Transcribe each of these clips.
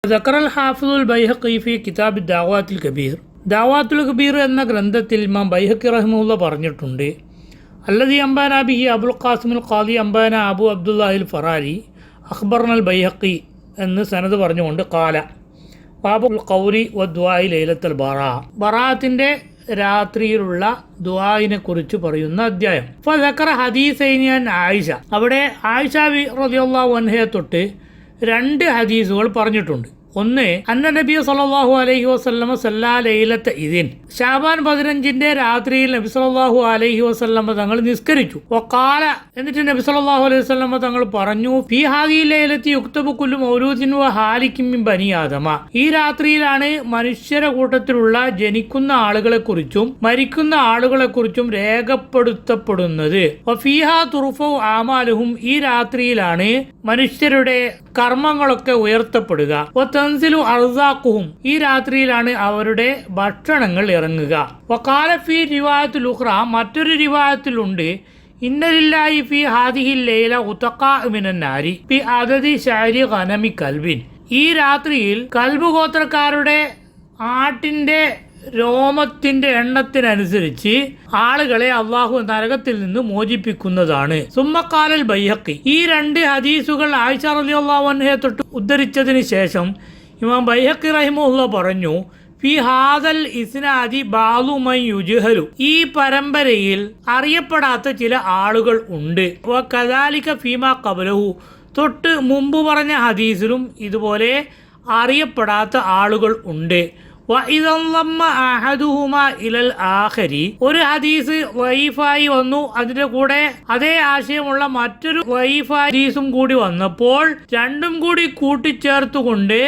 ذكر الحافظ البيهقي في كتاب الدعوات الكبير ദഅവാത്തുൽ കബീർ എന്ന ഗ്രന്ഥത്തിൽ ഇമാം ബൈഹഖി റഹിമഹുല്ലാ പറഞ്ഞിട്ടുണ്ട്. അല്ലദീ അംബാന ബിഹി അബുൽ ഖാസിമുൽ ഖാദി അംബാന അബു അബ്ദുല്ലാഹിൽ ഫറാരി അഖ്ബർനൽ ബൈഹഖി എന്ന് സനദ് പറഞ്ഞുകൊണ്ട് ഖാല ബാബുൽ ഖൗരി വദ്ദുആഇ ലൈലത്തുൽ ബറാഅത്തിന്റെ രാത്രിയിലുള്ള ദുആഇനെ കുറിച്ച് പറയുന്ന അധ്യായം. ഫദക്കറ ഹദീസൈനി അൻ ആയിഷ, അവിടെ ആയിഷ റളിയല്ലാഹു അൻഹയെ തൊട്ട് രണ്ട് ഹദീസുകൾ പറഞ്ഞിട്ടുണ്ട്. ഒന്ന്, അന്ന നബി സല്ലല്ലാഹു അലൈഹി വസല്ലമ സല്ലാ ലൈലത്ത ഇദിൻ, ശഅബാൻ 15 രാത്രിയിൽ നബി സല്ലല്ലാഹു അലൈഹി വസല്ലമ തങ്ങൾ നിസ്കരിച്ചു. വഖാല, എന്നിട്ട് നബി സല്ലല്ലാഹു അലൈഹി വസല്ലമ തങ്ങൾ പറഞ്ഞു, ഫീ ഹാദിഹി ലൈലത്തി യുക്തബു കുല്ലു മൗലൂദിൻ വ ഹാലികിൻ മിൻ ബനി ആദമ, ഈ രാത്രിയിലാണ് മനുഷ്യരുടെ കൂട്ടത്തിലുള്ള ജനിക്കുന്ന ആളുകളെ കുറിച്ചും മരിക്കുന്ന ആളുകളെ കുറിച്ചും രേഖപ്പെടുത്തപ്പെടുന്നത്. വഫീഹാ തുർഫഉ ആമാലുഹും, ഈ രാത്രിയിലാണ് മനുഷ്യരുടെ കർമ്മങ്ങളൊക്കെ ഉയർത്തപ്പെടുക. തൻസിലു അർസാഖുഹും, ഈ രാത്രിയിലാണ് അവരുടെ ഭക്ഷണങ്ങൾ ഇറങ്ങുക. വഖാല ഫീ റിവായത്തുൽ ഉഖ്റ, മറ്റൊരു റിവായത്തിലുണ്ട്, ഇന്നലില്ലാഹി ഫീ ഹാദിഹി ലൈല ഉതഖാ മിനൻ നാരി ഫീ അദദി ശഅരി ഗനമി കൽബിൻ, ഈ രാത്രിയിൽ കൽബ് ഗോത്രക്കാരുടെ ആട്ടിന്റെ രോമത്തിന്റെ എണ്ണത്തിനനുസരിച്ച് ആളുകളെ അള്ളാഹു നരകത്തിൽ നിന്ന് മോചിപ്പിക്കുന്നതാണ്. സുമ്മക്കാലൽ ബൈഹഖി, ഈ രണ്ട് ഹദീസുകൾ ആയിഷ റളിയല്ലാഹു അൻഹയെ തൊട്ട് ഉദ്ധരിച്ചതിന് ശേഷം ഇമാം ബൈഹഖി റഹിമഹുല്ലാ പറഞ്ഞു, ഫി ഹാദൽ ഇസ്നാദി ബഅദു മൻ യുജ്ഹലു, ഈ പരമ്പരയിൽ അറിയപ്പെടാത്ത ചില ആളുകൾ ഉണ്ട്. വകദാലിക ഫീമാ ഖബലഹു, തൊട്ട് മുമ്പ് പറഞ്ഞ ഹദീസിലും ഇതുപോലെ അറിയപ്പെടാത്ത ആളുകൾ ഉണ്ട്. ഒരു ഹദീസ് വൈഫായി വന്നു, അതിന്റെ കൂടെ അതേ ആശയമുള്ള മറ്റൊരു വൈഫായ ഹദീസും കൂടി വന്നപ്പോൾ രണ്ടും കൂടി കൂട്ടിച്ചേർത്തുകൊണ്ട്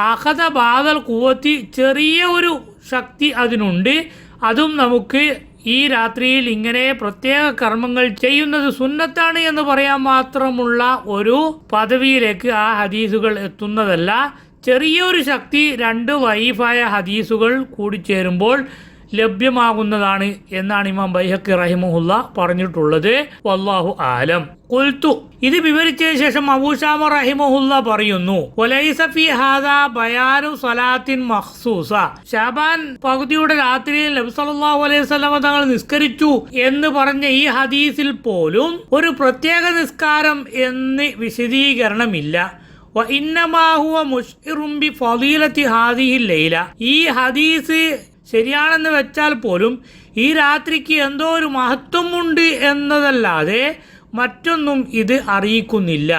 അഖദ ബാദൽ ഖുവത്തി, ചെറിയ ഒരു ശക്തി അതിനുണ്ട്, അതും നമുക്ക് ഈ രാത്രിയിൽ ഇങ്ങനെ പ്രത്യേക കർമ്മങ്ങൾ ചെയ്യുന്നത് സുന്നത്താണ് എന്ന് പറയാൻ മാത്രമുള്ള ഒരു പദവിയിലേക്ക് ആ ഹദീസുകൾ എത്തുന്നതല്ല. ചെറിയൊരു ശക്തി രണ്ട് വൈഫായ ഹദീസുകൾ കൂടിച്ചേരുമ്പോൾ ലഭ്യമാകുന്നതാണ് എന്നാണ് ഇമാം ബൈഹഖി റഹിമഹുല്ലാ പറഞ്ഞിട്ടുള്ളത്. വല്ലാഹു ആലം. ഖുൽതു, ഇത് വിവരിച്ചതിന് ശേഷം അബൂ ശാമ റഹിമഹുല്ലാ പറയുന്നു, വലൈസ ഫീ ഹാദാ ബയാനു സ്വലാത്തിൻ മഖ്സൂസ, ശഅബാൻ പകുതിയുടെ രാത്രിയിൽ നബി സല്ലല്ലാഹു അലൈഹി വസല്ലം തങ്ങൾ നിസ്കരിച്ചു എന്ന് പറഞ്ഞ ഈ ഹദീസിൽ പോലും ഒരു പ്രത്യേക നിസ്കാരം എന്ന് വിശദീകരണമില്ല. ഈ ഹദീസ് ശരിയാണെന്ന് വെച്ചാൽ പോലും ഈ രാത്രിക്ക് എന്തോ ഒരു മഹത്വമുണ്ട് എന്നതല്ലാതെ മറ്റൊന്നും ഇത് അറിയിക്കുന്നില്ല.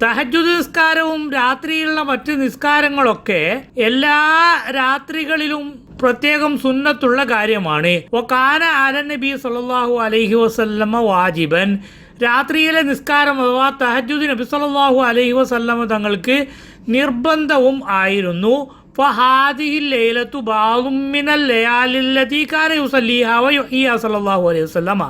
തഹജ്ജുദ് നിസ്കാരവും രാത്രിയിലുള്ള മറ്റ് നിസ്കാരങ്ങളൊക്കെ എല്ലാ രാത്രികളിലും പ്രത്യേകം സുന്നത്തുള്ള കാര്യമാണ്. വകാന അലൻ നബി സല്ലല്ലാഹു അലൈഹി വസല്ലമ വാജിബൻ, രാത്രിയിലെ നിസ്കാരം അഥവാ തഹജ്ജുദ് നബി സല്ലല്ലാഹു അലൈഹി വസല്ലമ തങ്ങൾക്ക് നിർബന്ധവും ആയിരുന്നു. ഫഹാദിഹി ലൈലത്തു ബഅദും മിനൽ ലയാലില്ലതി കാന യുസല്ലിഹാ വയുഹ്യിഹാ സല്ലല്ലാഹു അലൈഹി വസല്ലമ,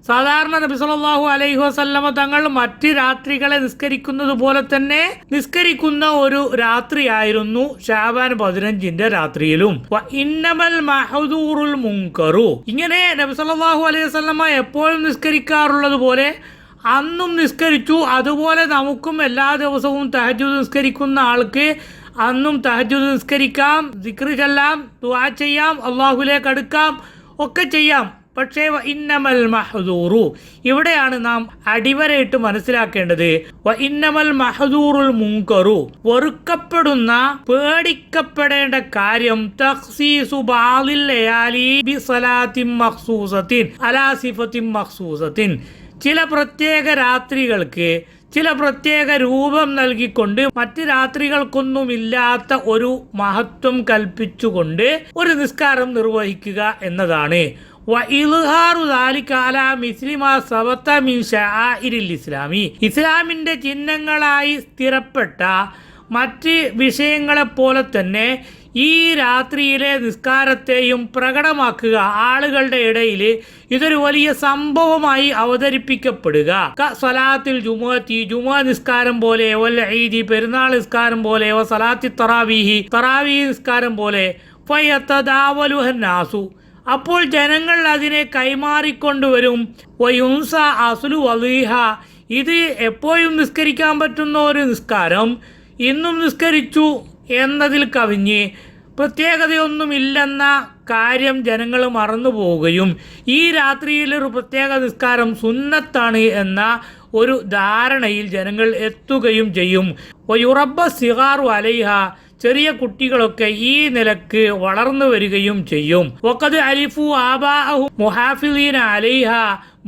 സാധാരണ നബി സല്ലല്ലാഹു അലൈഹി വസല്ലമ തങ്ങൾ മറ്റ് രാത്രികളെ നിസ്കരിക്കുന്നത് പോലെ തന്നെ നിസ്കരിക്കുന്ന ഒരു രാത്രിയായിരുന്നു ശഅബാൻ 15 രാത്രിയിലും. ഇന്നമൽ മഹ്ദൂറുൽ മുൻകറു, ഇങ്ങനെ നബി സല്ലല്ലാഹു അലൈഹി വസല്ലമ എപ്പോഴും നിസ്കരിക്കാറുള്ളത് പോലെ അന്നും നിസ്കരിച്ചു. അതുപോലെ നമുക്കും എല്ലാ ദിവസവും തഹജ്ജുദ് നിസ്കരിക്കുന്ന ആൾക്ക് അന്നും തഹജ്ജുദ് നിസ്കരിക്കാം, ദിക്റ് ചൊല്ലാം, ദുആ ചെയ്യാം, അല്ലാഹുവിലേക്ക് അടുക്കാം, ഒക്കെ ചെയ്യാം. പക്ഷേ ഇന്നമൽ മഹ്ദൂറു, ഇവിടെയാണ് നാം അടിവരയിട്ട് മനസ്സിലാക്കേണ്ടത്. ഇന്നമൽ മഹ്ദൂറുൽ മുൻകറു, വെറുക്കപ്പെടുന്ന പേടിക്കപ്പെടേണ്ട കാര്യം തഖ്സീസു ബഅദിൽ ലയാലി ബിസലാത്തിൻ മഖ്സൂസത്തിൻ അലാ സിഫത്തിൻ മഖ്സൂസത്തിൻ, ചില പ്രത്യേക രാത്രികൾക്ക് ചില പ്രത്യേക രൂപം നൽകിക്കൊണ്ട് മറ്റ് രാത്രികൾക്കൊന്നുമില്ലാത്ത ഒരു മഹത്വം കൽപ്പിച്ചുകൊണ്ട് ഒരു നിസ്കാരം നിർവഹിക്കുക എന്നതാണ്. ഇസ്ലാമിന്റെ ചിഹ്നങ്ങളായി സ്ഥിരപ്പെട്ട മറ്റ് വിഷയങ്ങളെപ്പോലെ തന്നെ ഈ രാത്രിയിലെ നിസ്കാരത്തെയും പ്രകടമാക്കുക, ആളുകളുടെ ഇടയിൽ ഇതൊരു വലിയ സംഭവമായി അവതരിപ്പിക്കപ്പെടുക. സ്വലാത്തിൽ ജുമുഅത്തി, ജുമുഅ നിസ്കാരം പോലെ, വൽ ഈദി, പെരുന്നാൾ നിസ്കാരം പോലെ, സലാത്തി തറാവീഹി, തറാവീഹ് നിസ്കാരം പോലെ, ഫയതദാവലുഹന്നാസു, അപ്പോൾ ജനങ്ങൾ അതിനെ കൈമാറിക്കൊണ്ടുവരും. വയുൻസ അസ്ലു വലീഹ, ഇത് എപ്പോഴും നിസ്കരിക്കാൻ പറ്റുന്ന ഒരു നിസ്കാരം ഇന്നും നിസ്കരിച്ചു എന്നതിൽ കവിഞ്ഞ് പ്രത്യേകതയൊന്നുമില്ലെന്ന കാര്യം ജനങ്ങൾ മറന്നു പോവുകയും ഈ രാത്രിയിൽ ഒരു പ്രത്യേക നിസ്കാരം സുന്നത്താണ് എന്ന ഒരു ധാരണയിൽ ജനങ്ങൾ എത്തുകയും ചെയ്യും. യുറബ്ബ സിഗാറു അലൈഹ, ചെറിയ കുട്ടികളൊക്കെ ഈ നിലക്ക് വളർന്നു വരികയും ചെയ്യും. വഖദ് അലിഫു ആബാഅഹും മുഹാഫിളീന അലൈഹ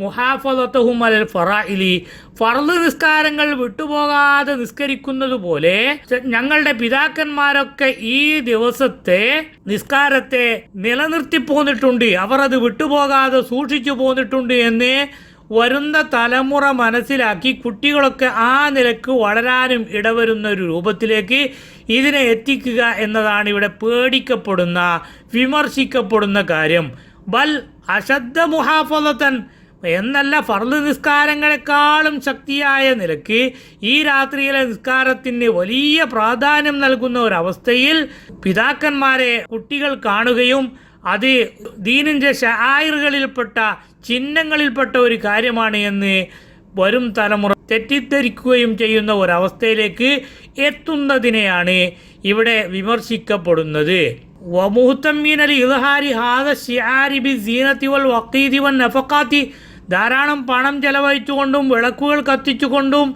മുഹാഫളതഹും അലൽ ഫറാഇലി, ഫർള് നിസ്കാരങ്ങൾ വിട്ടുപോകാതെ നിസ്കരിക്കുന്നത് പോലെ ഞങ്ങളുടെ പിതാക്കന്മാരൊക്കെ ഈ ദിവസത്തെ നിസ്കാരത്തെ നിലനിർത്തി പോന്നിട്ടുണ്ട്, അവർ അത് വിട്ടുപോകാതെ സൂക്ഷിച്ചു പോന്നിട്ടുണ്ട് എന്ന് വരുന്ന തലമുറ മനസ്സിലാക്കി കുട്ടികളൊക്കെ ആ നിലക്ക് വളരാനും ഇടവരുന്ന ഒരു രൂപത്തിലേക്ക് ഇതിനെ എത്തിക്കുക എന്നതാണ് ഇവിടെ പേടിക്കപ്പെടുന്ന, വിമർശിക്കപ്പെടുന്ന കാര്യം. ബൽ അശദ്ദ മുഹാഫളതൻ എന്നല്ല, ഫർള് നിസ്കാരങ്ങളെക്കാളും ശക്തിയായ നിലക്ക് ഈ രാത്രിയിലെ നിസ്കാരത്തിന് വലിയ പ്രാധാന്യം നൽകുന്ന ഒരവസ്ഥയിൽ പിതാക്കന്മാരെ കുട്ടികൾ കാണുകയും അത് ദീനിൻ്റെ ശആയിറുകളിൽപ്പെട്ട ചിഹ്നങ്ങളിൽപ്പെട്ട ഒരു കാര്യമാണ് എന്ന് വരും തലമുറ തെറ്റിദ്ധരിക്കുകയും ചെയ്യുന്ന ഒരവസ്ഥയിലേക്ക് എത്തുന്നതിനെയാണ് ഇവിടെ വിമർശിക്കപ്പെടുന്നത്. ധാരാളം പണം ചെലവഴിച്ചുകൊണ്ടും വിളക്കുകൾ കത്തിച്ചുകൊണ്ടും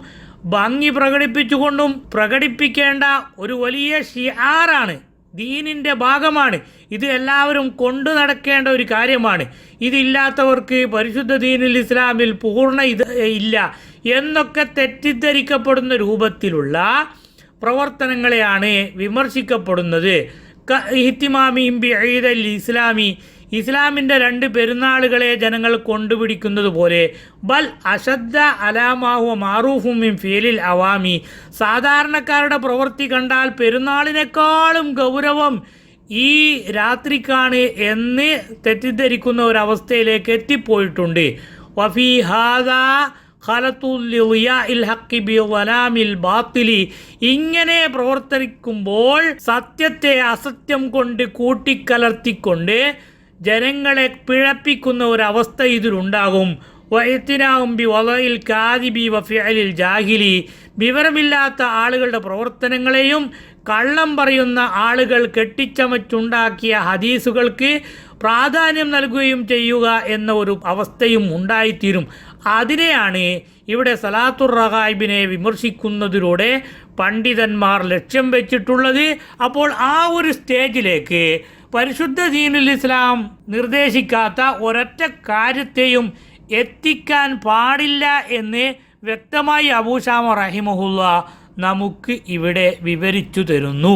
ഭംഗി പ്രകടിപ്പിച്ചുകൊണ്ടും പ്രകടിപ്പിക്കേണ്ട ഒരു വലിയ ഷിആറാണ്, ദീനിൻ്റെ ഭാഗമാണ്. ഇത് എല്ലാവരും കൊണ്ടു നടക്കേണ്ട ഒരു കാര്യമാണ്. ഇതില്ലാത്തവർക്ക് പരിശുദ്ധ ദീനുൽ ഇസ്ലാമിൽ പൂർണ്ണ ഇല്ല എന്നൊക്കെ തെറ്റിദ്ധരിക്കപ്പെടുന്ന രൂപത്തിലുള്ള പ്രവർത്തനങ്ങളെയാണ് വിമർശിക്കപ്പെടുന്നത്. ഇഹ്തിമാമിഹിം ബിഈദൽ ഇസ്ലാമി, ഇസ്ലാമിൻ്റെ 2 പെരുന്നാളുകളെ ജനങ്ങൾ കൊണ്ടുപിടിക്കുന്നത് പോലെ. ബൽ അശദ്ദ അലാമാഹു മാറൂഫും മിൻ ഫീലിൽ അവാമി, സാധാരണക്കാരുടെ പ്രവൃത്തി കണ്ടാൽ പെരുന്നാളിനേക്കാളും ഗൗരവം ഈ രാത്രിക്കാണ് എന്ന് തെറ്റിദ്ധരിക്കുന്ന ഒരവസ്ഥയിലേക്ക് എത്തിപ്പോയിട്ടുണ്ട്. വഫീ ഹാദാ ഇങ്ങനെ പ്രവർത്തിക്കുമ്പോൾ സത്യത്തെ അസത്യം കൊണ്ട് കൂട്ടിക്കലർത്തിക്കൊണ്ട് ജനങ്ങളെ പിഴപ്പിക്കുന്ന ഒരവസ്ഥ ഇതിലുണ്ടാകും. വിവരമില്ലാത്ത ആളുകളുടെ പ്രവർത്തനങ്ങളെയും കള്ളം പറയുന്ന ആളുകൾ കെട്ടിച്ചമച്ചുണ്ടാക്കിയ ഹദീസുകൾക്ക് പ്രാധാന്യം നൽകുകയും ചെയ്യുക എന്ന ഒരു അവസ്ഥയും ഉണ്ടായിത്തീരും. അതിനെയാണ് ഇവിടെ സലാത്തുർ റഗായിബിനെ വിമർശിക്കുന്നതിലൂടെ പണ്ഡിതന്മാർ ലക്ഷ്യം വെച്ചിട്ടുള്ളത്. അപ്പോൾ ആ ഒരു സ്റ്റേജിലേക്ക് പരിശുദ്ധ ദീനുൽ ഇസ്ലാം നിർദ്ദേശിക്കാത്ത ഒരൊറ്റ കാര്യത്തെയും എത്തിക്കാൻ പാടില്ല എന്ന് വ്യക്തമായി അബൂ ശാമ റഹിമഹുല്ലാ നമുക്ക് ഇവിടെ വിവരിച്ചു തരുന്നു.